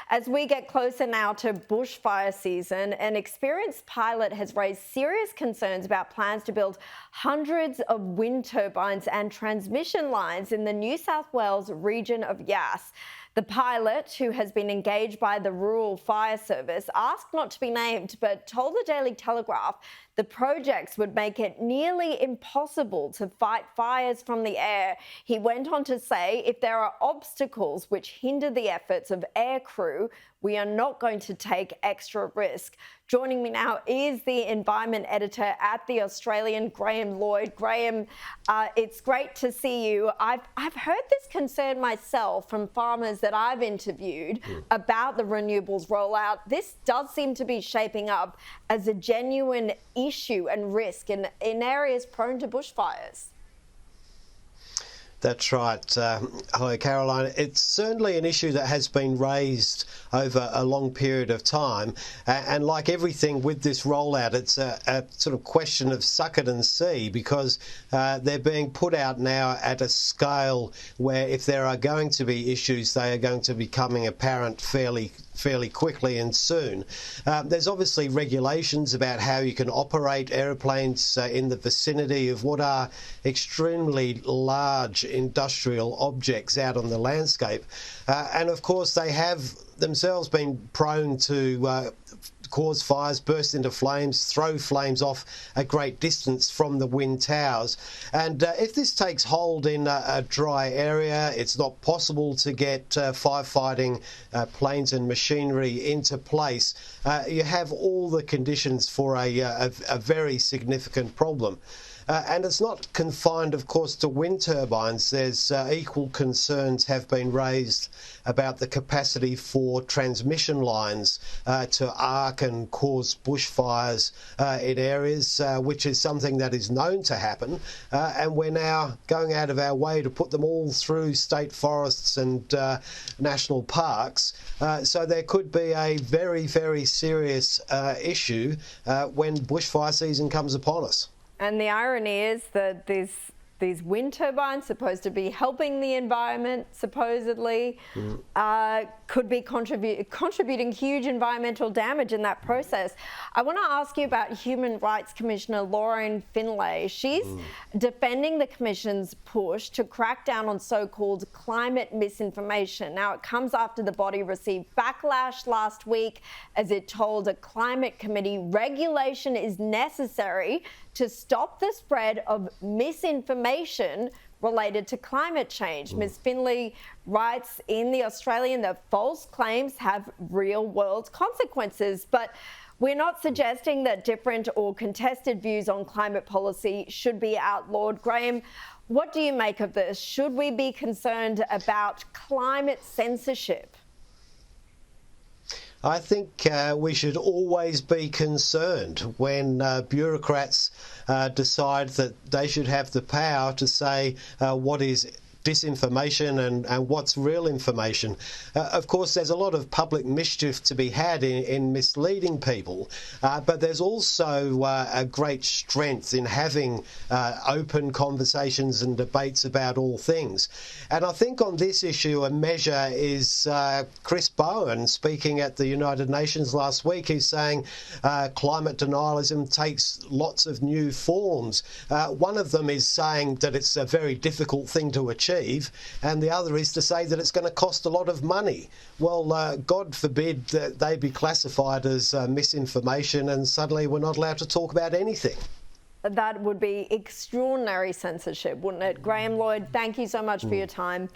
As we get closer now to bushfire season, an experienced pilot has raised serious concerns about plans to build hundreds of wind turbines and transmission lines in the New South Wales region of Yass. The pilot, who has been engaged by the Rural Fire Service, asked not to be named, but told the Daily Telegraph the projects would make it nearly impossible to fight fires from the air. He went on to say, if there are obstacles which hinder the efforts of air crew, we are not going to take extra risk. Joining me now is the environment editor at The Australian, Graham Lloyd. Graham, it's great to see you. I've heard this concern myself from farmers that I've interviewed about the renewables rollout. This does seem to be shaping up as a genuine issue and risk in areas prone to bushfires. That's right. Hi, Caroline. It's certainly an issue that has been raised over a long period of time. And like everything with this rollout, it's a sort of question of suck it and see, because they're being put out now at a scale where if there are going to be issues, they are going to be becoming apparent fairly quickly and soon. There's obviously regulations about how you can operate aeroplanes in the vicinity of what are extremely large industrial objects out on the landscape. And of course, they have themselves been prone to cause fires, burst into flames, throw flames off a great distance from the wind towers. And if this takes hold in a dry area, it's not possible to get firefighting planes and machinery into place. You have all the conditions for a very significant problem. And it's not confined, of course, to wind turbines. There's equal concerns have been raised about the capacity for transmission lines to arc and cause bushfires in areas, which is something that is known to happen. And we're now going out of our way to put them all through state forests and national parks. So there could be a very, very serious issue when bushfire season comes upon us. And the irony is that these wind turbines, supposed to be helping the environment, supposedly, could be contributing huge environmental damage in that process. I want to ask you about Human Rights Commissioner Lauren Finlay. She's defending the Commission's push to crack down on so-called climate misinformation. Now, it comes after the body received backlash last week as it told a climate committee regulation is necessary to stop the spread of misinformation related to climate change. Ms. Finlay writes in The Australian that false claims have real-world consequences, but we're not suggesting that different or contested views on climate policy should be outlawed. Graham, what do you make of this? Should we be concerned about climate censorship? I think we should always be concerned when bureaucrats decide that they should have the power to say what is disinformation and what's real information. Of course, there's a lot of public mischief to be had in misleading people, but there's also a great strength in having open conversations and debates about all things. And I think on this issue, a measure is Chris Bowen speaking at the United Nations last week. He's saying climate denialism takes lots of new forms. One of them is saying that it's a very difficult thing to achieve, and the other is to say that it's going to cost a lot of money. Well, God forbid that they be classified as misinformation and suddenly we're not allowed to talk about anything. That would be extraordinary censorship, wouldn't it? Graham Lloyd, thank you so much for your time.